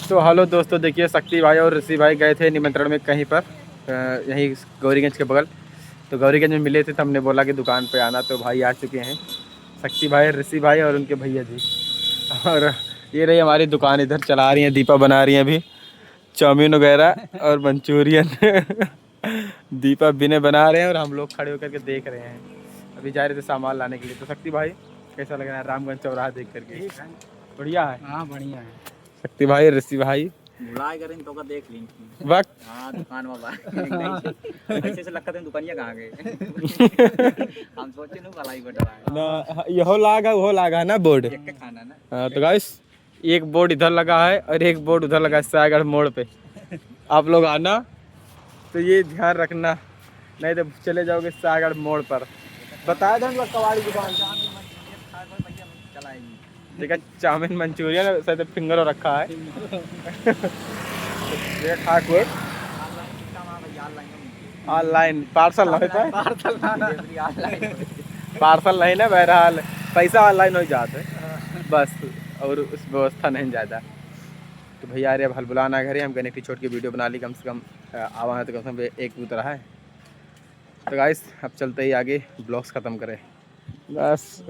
तो हेलो दोस्तों, देखिए शक्ति भाई और ऋषि भाई गए थे निमंत्रण में कहीं पर, यहीं गौरीगंज के बगल। तो गौरीगंज में मिले थे तो हमने बोला कि दुकान पे आना, तो भाई आ चुके हैं शक्ति भाई, ऋषि भाई और उनके भैया जी। और ये रही हमारी दुकान, इधर चला रही हैं, दीपा बना रही हैं अभी चाउमीन वगैरह और मंचूरियन। दीपा बिने बना रहे हैं और हम लोग खड़े होकर के देख रहे हैं। अभी जा रहे थे सामान लाने के लिए। तो शक्ति भाई कैसा लग रहा है रामगंज चौराहा देख करके? बढ़िया है। हाँ बढ़िया है। शक्ति भाई ऋषि भाई बुलाए करें तो का देख ली वक्त। हाँ दुकान में ऐसे से लगता है दुकानिया कहाँ गए। हम सोचे ना भलाई बटा ना यहो लागा वो लागा है ना बोर्ड। खाना ना। हाँ तो गाइस, एक बोर्ड इधर लगा है और एक बोर्ड उधर लगा है सागड़ मोड़ पे। आप लोग आना तो ये ध्यान रखना, नहीं तो चले जाओगे सागड़ मोड़ पर। बताया था उनका कबाड़ी दुकान। देखा चाउमीन मंचूरियन शायद फिंगर रखा है। ये खा के ऑनलाइन पार्सल नहीं था, पार्सल नहीं ना, बहरहाल पैसा ऑनलाइन हो जाते बस, और उस व्यवस्था नहीं ज़्यादा। तो भैया अरे अब हल बुलाना घर, हम कहने की छोट की वीडियो बना ली, कम से कम आवा है तो कम से कम एक उतरा है। तो गाइस अब चलते ही आगे ब्लॉग्स ख़त्म करें बस।